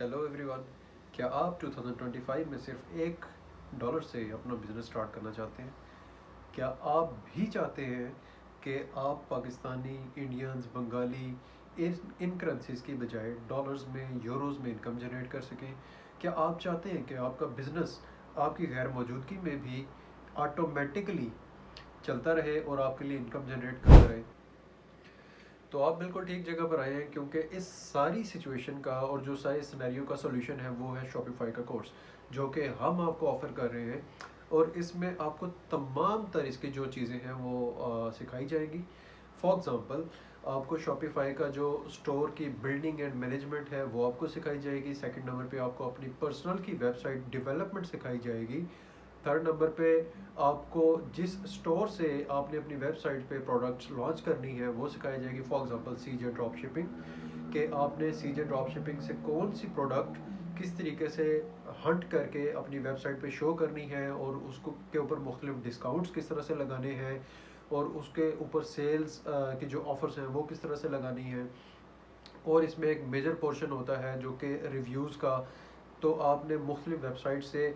Hello everyone. क्या आप 2025 में सिर्फ $1 से अपना बिज़नेस स्टार्ट करना चाहते हैं? क्या आप भी चाहते हैं कि आप पाकिस्तानी, इंडियंस, बंगाली इन करेंसीज़ की बजाय डॉलर्स में, यूरोज़ में इनकम जनरेट कर सकें? क्या आप चाहते हैं कि आपका बिज़नेस आपकी गैर मौजूदगी में भी ऑटोमेटिकली चलता रहे और आपके लिए इनकम जनरेट करता रहे? तो आप बिल्कुल ठीक जगह पर आए हैं, क्योंकि इस सारी सिचुएशन का और जो सारे सिनेरियो का सोल्यूशन है वो है शॉपिफाई का कोर्स, जो कि हम आपको ऑफ़र कर रहे हैं। और इसमें आपको तमाम तरह की जो चीज़ें हैं वो सिखाई जाएंगी। फॉर एग्ज़ाम्पल, आपको शॉपिफाई का जो स्टोर की बिल्डिंग एंड मैनेजमेंट है वो आपको सिखाई जाएगी। सेकंड नंबर पे आपको अपनी पर्सनल की वेबसाइट डेवलपमेंट सिखाई जाएगी। थर्ड नंबर पे आपको जिस स्टोर से आपने अपनी वेबसाइट पे प्रोडक्ट्स लॉन्च करनी है वो सिखाई जाएगी। For example CJ drop shipping, कि आपने सीजे ड्रॉप शिपिंग से कौन सी प्रोडक्ट किस तरीके से हंट करके अपनी वेबसाइट पे शो करनी है, और उसको के ऊपर मुख्तलिफ डिस्काउंट्स किस तरह से लगाने हैं, और उसके ऊपर सेल्स की जो ऑफ़र्स हैं वो किस तरह से लगानी है। और इसमें एक मेजर पोर्शन होता है जो कि रिव्यूज़ का। तो आपने मुख्तलिफ वेबसाइट से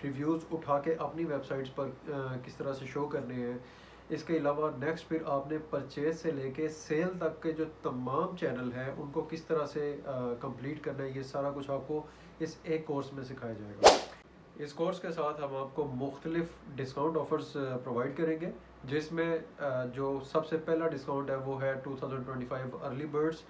रिव्यूज़ उठा के अपनी वेबसाइट्स पर किस तरह से शो करने हैं। इसके अलावा नेक्स्ट फिर आपने परचेज से लेके सेल तक के जो तमाम चैनल हैं उनको किस तरह से कंप्लीट करना है, ये सारा कुछ आपको इस एक कोर्स में सिखाया जाएगा। इस कोर्स के साथ हम आपको मुख्तलिफ डिस्काउंट ऑफर्स प्रोवाइड करेंगे, जिसमें जो सबसे पहला डिस्काउंट है वो है 2025 early birds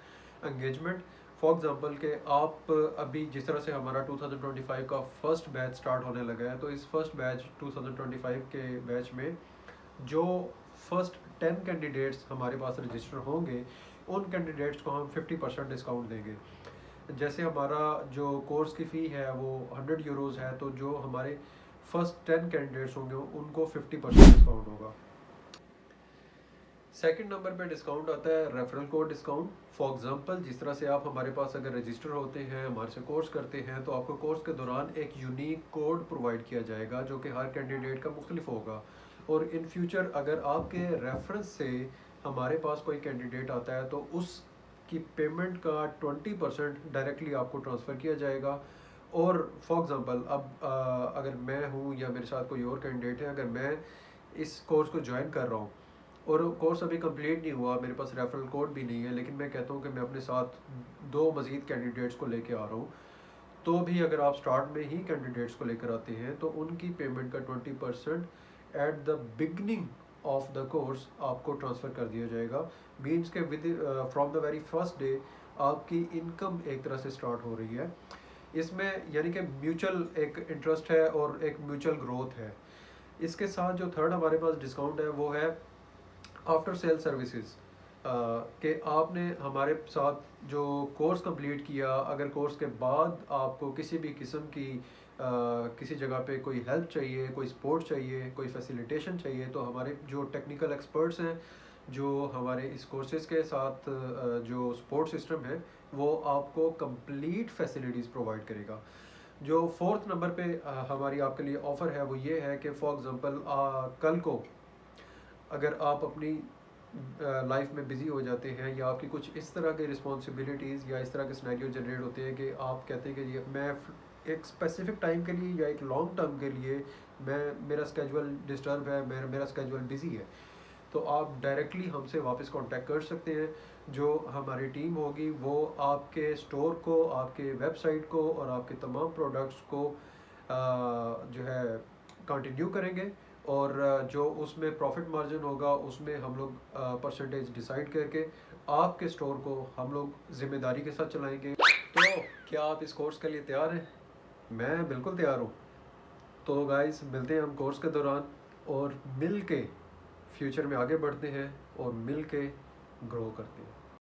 engagement. For example के आप अभी जिस तरह से हमारा 2025 का फ़र्स्ट बैच स्टार्ट होने लगा है, तो इस फर्स्ट बैच 2025 के बैच में जो फर्स्ट 10 कैंडिडेट्स हमारे पास रजिस्टर होंगे, उन कैंडिडेट्स को हम 50% डिस्काउंट देंगे। जैसे हमारा जो कोर्स की फ़ी है वो €100 है, तो जो हमारे फर्स्ट 10 कैंडिडेट्स होंगे उनको 50% डिस्काउंट होगा। सेकंड नंबर पे डिस्काउंट आता है referral code discount. For example, जिस तरह से आप हमारे पास अगर रजिस्टर होते हैं, हमारे से कोर्स करते हैं, तो आपको कोर्स के दौरान एक यूनिक कोड प्रोवाइड किया जाएगा जो कि हर कैंडिडेट का मुख्तलिफ होगा। और इन फ्यूचर अगर आपके रेफरेंस से हमारे पास कोई कैंडिडेट आता है तो उसकी पेमेंट का 20% डायरेक्टली आपको ट्रांसफ़र किया जाएगा। और फॉर एग्ज़ाम्पल, अब अगर मैं हूँ या मेरे साथ कोई और कैंडिडेट है, अगर मैं इस कोर्स को ज्वाइन कर रहा हूँ और कोर्स अभी कंप्लीट नहीं हुआ, मेरे पास रेफरल कोड भी नहीं है, लेकिन मैं कहता हूँ कि मैं अपने साथ 2 मज़ीद कैंडिडेट्स को लेके आ रहा हूँ, तो भी अगर आप स्टार्ट में ही कैंडिडेट्स को लेकर आते हैं तो उनकी पेमेंट का 20% at the beginning of the course आपको ट्रांसफ़र कर दिया जाएगा। मीन्स के with from the very first day आपकी इनकम एक तरह से स्टार्ट हो रही है। इसमें यानी कि म्यूचुअल एक इंटरेस्ट है और एक म्यूचुअल ग्रोथ है। इसके साथ जो थर्ड हमारे पास डिस्काउंट है वो है आफ्टर सेल सर्विसेज, कि आपने हमारे साथ जो कोर्स कंप्लीट किया, अगर कोर्स के बाद आपको किसी भी किस्म की किसी जगह पे कोई हेल्प चाहिए, कोई सपोर्ट चाहिए, कोई फैसिलिटेशन चाहिए, तो हमारे जो टेक्निकल एक्सपर्ट्स हैं जो हमारे इस कोर्सेज़ के साथ जो सपोर्ट सिस्टम है वो आपको कंप्लीट फैसिलिटीज़ प्रोवाइड करेगा। जो फोर्थ नंबर पे हमारी आपके लिए ऑफ़र है वो ये है कि फॉर एग्ज़ाम्पल कल को अगर आप अपनी लाइफ में बिज़ी हो जाते हैं, या आपकी कुछ इस तरह के रिस्पॉन्सिबिलिटीज़ या इस तरह के सिनेरियो जनरेट होते हैं कि आप कहते हैं कि ये मैं एक स्पेसिफिक टाइम के लिए या एक लॉन्ग टर्म के लिए मेरा स्केजुअल डिस्टर्ब है, मेरा स्केजुअल बिज़ी है, तो आप डायरेक्टली हमसे वापस कांटेक्ट कर सकते हैं। जो हमारी टीम होगी वो आपके स्टोर को, आपके वेबसाइट को और आपके तमाम प्रोडक्ट्स को जो है कंटिन्यू करेंगे। और जो उसमें प्रॉफिट मार्जिन होगा उसमें हम लोग परसेंटेज डिसाइड करके आपके स्टोर को हम लोग ज़िम्मेदारी के साथ चलाएंगे। तो क्या आप इस कोर्स के लिए तैयार हैं? मैं बिल्कुल तैयार हूँ। तो गाइस, मिलते हैं हम कोर्स के दौरान, और मिल के फ्यूचर में आगे बढ़ते हैं और मिल के ग्रो करते हैं।